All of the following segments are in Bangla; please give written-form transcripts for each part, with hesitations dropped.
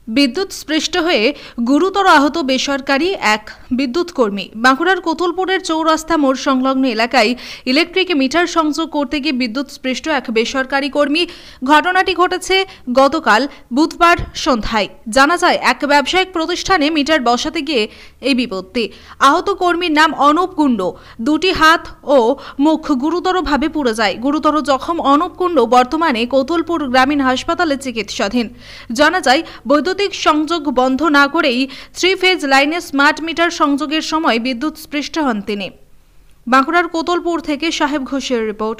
বিদ্যুৎ স্পৃষ্ট হয়ে গুরুতর আহত বেসরকারি এক বিদ্যুৎ কর্মী। বাঁকুড়ার কোতলপুরের চৌরাস্তা মোড় সংলগ্ন এলাকায় ইলেকট্রিক মিটার সংযোগ করতে গিয়ে বিদ্যুৎ স্পৃষ্ট এক বেসরকারি কর্মী। ঘটনাটি ঘটেছে গতকাল বুধবার সন্ধ্যায়। জানা যায়, এক ব্যবসায়িক প্রতিষ্ঠানে মিটার বসাতে গিয়ে এই বিপত্তি। আহত কর্মীর নাম অনুপ কুণ্ডু। দুটি হাত ও মুখ গুরুতরভাবে পুড়ে যায়। গুরুতর জখম অনুপ কুণ্ডু বর্তমানে কোতলপুর গ্রামীণ হাসপাতালে চিকিৎসাধীন। জানা যায়, বৈদ্যুতিক সংযোগ বন্ধ না করেই 3 ফেজ লাইনে স্মার্ট মিটার সংযোগের সময় বিদ্যুৎ স্পৃষ্ট হন তিনি। বাঁকুড়ার কোতলপুর থেকে সাহেব ঘোষের রিপোর্ট,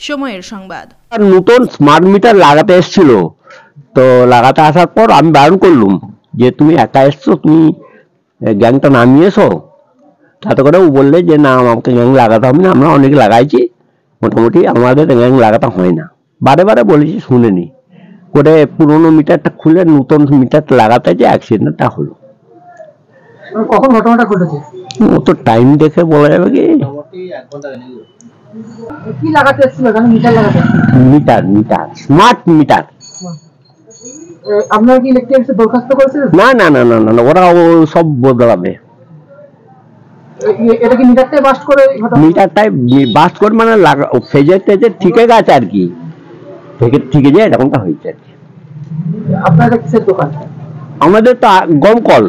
সময়ের সংবাদ। নতুন স্মার্ট মিটার লাগাতে এসেছিল, তো লাগাতে আসার পর আমি বারণ করলাম যে তুমি একা এসছো, তুমি গ্যাংটা নামিয়েছো। তাতে করে ও বললে যে না, আমাকে গ্যাং লাগাতে হবে না, আমরা অনেক লাগাইছি, মোটামুটি আমাদের গ্যাং লাগাতে হয় না। বারে বারে বলেছি, শুনেনি। করে পুরোনো মিটারটা খুলে নতুন মিটার লাগাতে যে অ্যাক্সিডেন্টটা হলো। কখন ঘটনাটা ঘটেছে? ও তো টাইম দেখে বলা যাবে কি? কি লাগাতে এসেছিল? মিটার লাগাতে? Metre smart meter. আপনারা কি ইলেকট্রিশিয়ান দরখাস্ত করেছিলেন? না না না না না, ওরা সব বদলাবে। এটা কি মিটারটাই বাস্ট করে? মিটারটাই বাস্ট করে মানে ফেজের ঠিকে গেছে আর কি, ঠিকে যায় এরকমটা হয়েছে আর কি। আপনাদের কিসের দোকান? আমাদের তো গমকল।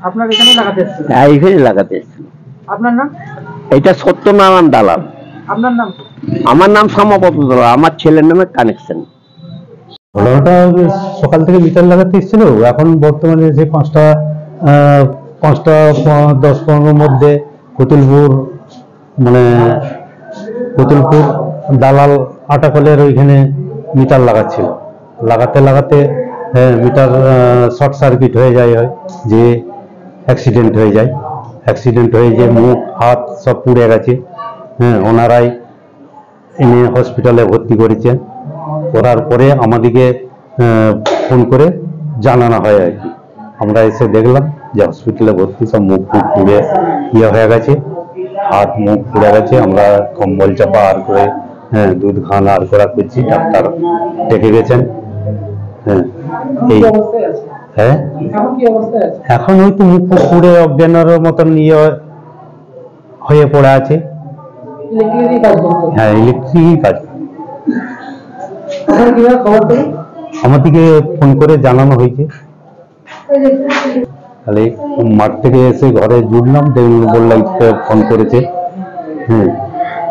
আপনার এখানে লাগাতে এসেছিল? হ্যাঁ, এখানে লাগাতে এসেছিল। আপনার নাম? এটা সত্যনারায়ণ দালাল। আপনার নাম? আমার নাম শ্যামাপদ দালাল, আমার ছেলের নামে কানেকশন। ঘটনাটা সকাল থেকে মিটার লাগাতে এসেছিল। এখন বর্তমানে যে 5টা 10-15 মধ্যে কোতলপুর দালাল আটাকলের ওইখানে মিটার লাগাচ্ছিল। লাগাতে মিটার শর্ট সার্কিট হয়ে যায়, যে অ্যাক্সিডেন্ট হয়ে যায়। যে মুখ হাত সব পুড়ে গেছে। ওনারাই এনে হসপিটালে ভর্তি করেছেন। করার পরে আমাদেরকে ফোন করে জানানো হয় আর কি। আমরা এসে দেখলাম যে হসপিটালে ভর্তি, সব মুখ পুড়ে হয়ে গেছে, হাত মুখ পুড়ে গেছে। আমরা কম্বল চাপা আর করে দুধ খান আর করা করছি। ডাক্তার ডেকে গেছেন। এখন হয়তো মুখ পুড়ে অজ্ঞানের মতন হয়ে পড়ে আছে। হ্যাঁ, ইলেকট্রিকই কাজ। আমাদেরকে ফোন করে জানানো হয়েছে। তাহলে মাঠ থেকে এসে ঘরে জুড়লাম, বললাম ফোন করেছে।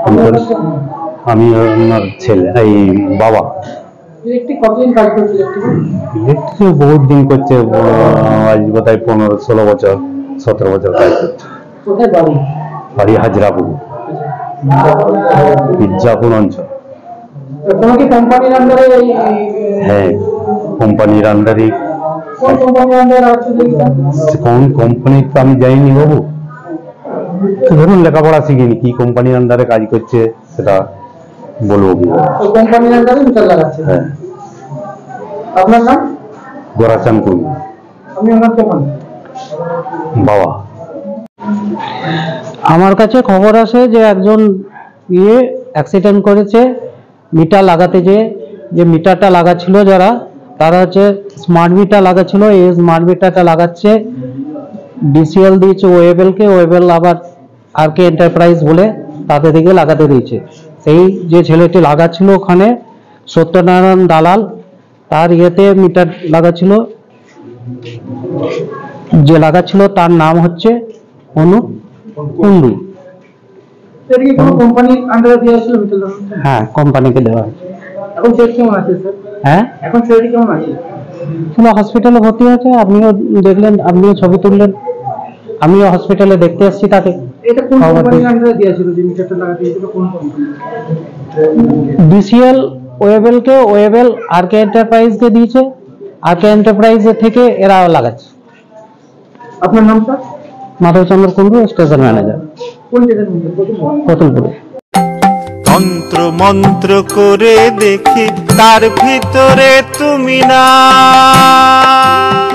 ফোন করে আমি ওনার ছেলে, এই বাবা। ইলেকট্রিক বহুত দিন করছে, আজ বোধহয় 15-16 বছর 17 বছর কাজ করছে। বাড়ি হাজরাপুর, মির্জাপুর অঞ্চল। হ্যাঁ, কোম্পানির আন্ডারে। কোন কোম্পানি তো আমি যাইনি বাবু, ধরুন লেখাপড়া শিখিনি, কি কোম্পানির আন্ডারে কাজ করছে সেটা বলবো কি? হ্যাঁ। আপনার নাম? গোরাচান কুন্ডু। আমি ওনার দোকান বাবা। আমার কাছে খবর আসে যে একজন অ্যাক্সিডেন্ট করেছে মিটার লাগাতে, যে মিটারটা লাগাচ্ছিল যারা, তারা হচ্ছে স্মার্ট মিটার লাগাচ্ছিল। এই স্মার্ট মিটারটা লাগাচ্ছে ডিসিএল দিয়েছে ওয়েবেলকে, ওয়েবেল আবার আরকে এন্টারপ্রাইজ বলে তাদের দিকে লাগাতে দিয়েছে। সেই যে ছেলেটি লাগাচ্ছিল ওখানে সত্যনারায়ণ দালাল, তার ইয়েতে মিটার লাগাচ্ছিল। যে লাগাচ্ছিল তার নাম হচ্ছে অনুপ কুণ্ডু। হ্যাঁ, কোম্পানিকে দেওয়া হয়েছে। হ্যাঁ, এখন ছেলেটি কেমন আছে? হসপিটালে ভর্তি আছে। আপনিও দেখলেন, আপনিও ছবি তুললেন। আমিও হসপিটালে দেখতে আসছি তাকে। এটা কোন কোম্পানির আন্ডারে দিয়েছিল যে মিটারটা লাগাতে দিয়েছিল? কোন কোম্পানি? ডিসিএল ওয়েবেলকে, ওয়েবেল আরকে এন্টারপ্রাইজকে দিয়েছে। আরকে এন্টারপ্রাইজ থেকে এরা লাগাচ্ছে। আপনার নামটা? Madhabchandra Kundu, station manager. কোন জায়গায়? কোতলপুরে। তন্ত্র মন্ত্র করে দেখি তার ভিতরে তুমি না।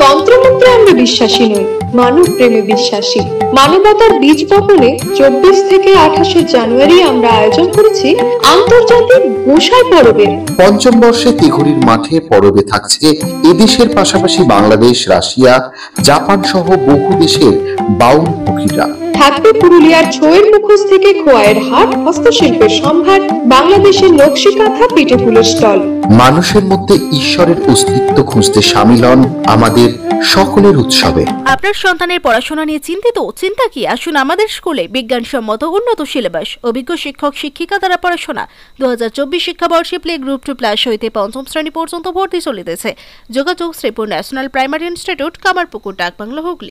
তন্ত্রমন্ত্রে আমরা বিশ্বাসী নই, মানব প্রেমে বিশ্বাসী। মানবতার বীজ বপনে 24 থেকে 28 জানুয়ারি আমরা আয়োজন করেছি আন্তর্জাতিক গোসাই পরবের। পঞ্চম বর্ষে তিঘুরির মাঠে পরবে থাকছে এদেশের পাশাপাশি বাংলাদেশ, রাশিয়া, জাপান সহ বহু দেশের বাউল পুকিরা। থাকবে পুরুলিয়ার ছোয়ের মুখোশ থেকে খোয়াইয়ের হাট, হস্তশিল্পের সম্ভার, বাংলাদেশের নকশি কাঁথা, পিঠে ফুলের স্টল। মানুষের মধ্যে ঈশ্বরের অস্তিত্ব খুঁজতে সামিল হন আমাদের সকলের উৎসবে। আপনার সন্তানের পড়াশোনা নিয়ে চিন্তিত? চিন্তা কি, আসুন আমাদের স্কুলে। বিজ্ঞানসম্মত উন্নত সিলেবাস, অভিজ্ঞ শিক্ষক শিক্ষিকা দ্বারা পড়াশোনা। 2024 শিক্ষাবর্ষে প্লে গ্রুপ 2+ হইতে পঞ্চম শ্রেণী পর্যন্ত ভর্তি চলিতেছে। যোগাযোগ Sripur national primary institute, Kamarpukur, Dakbangla, Hooghly.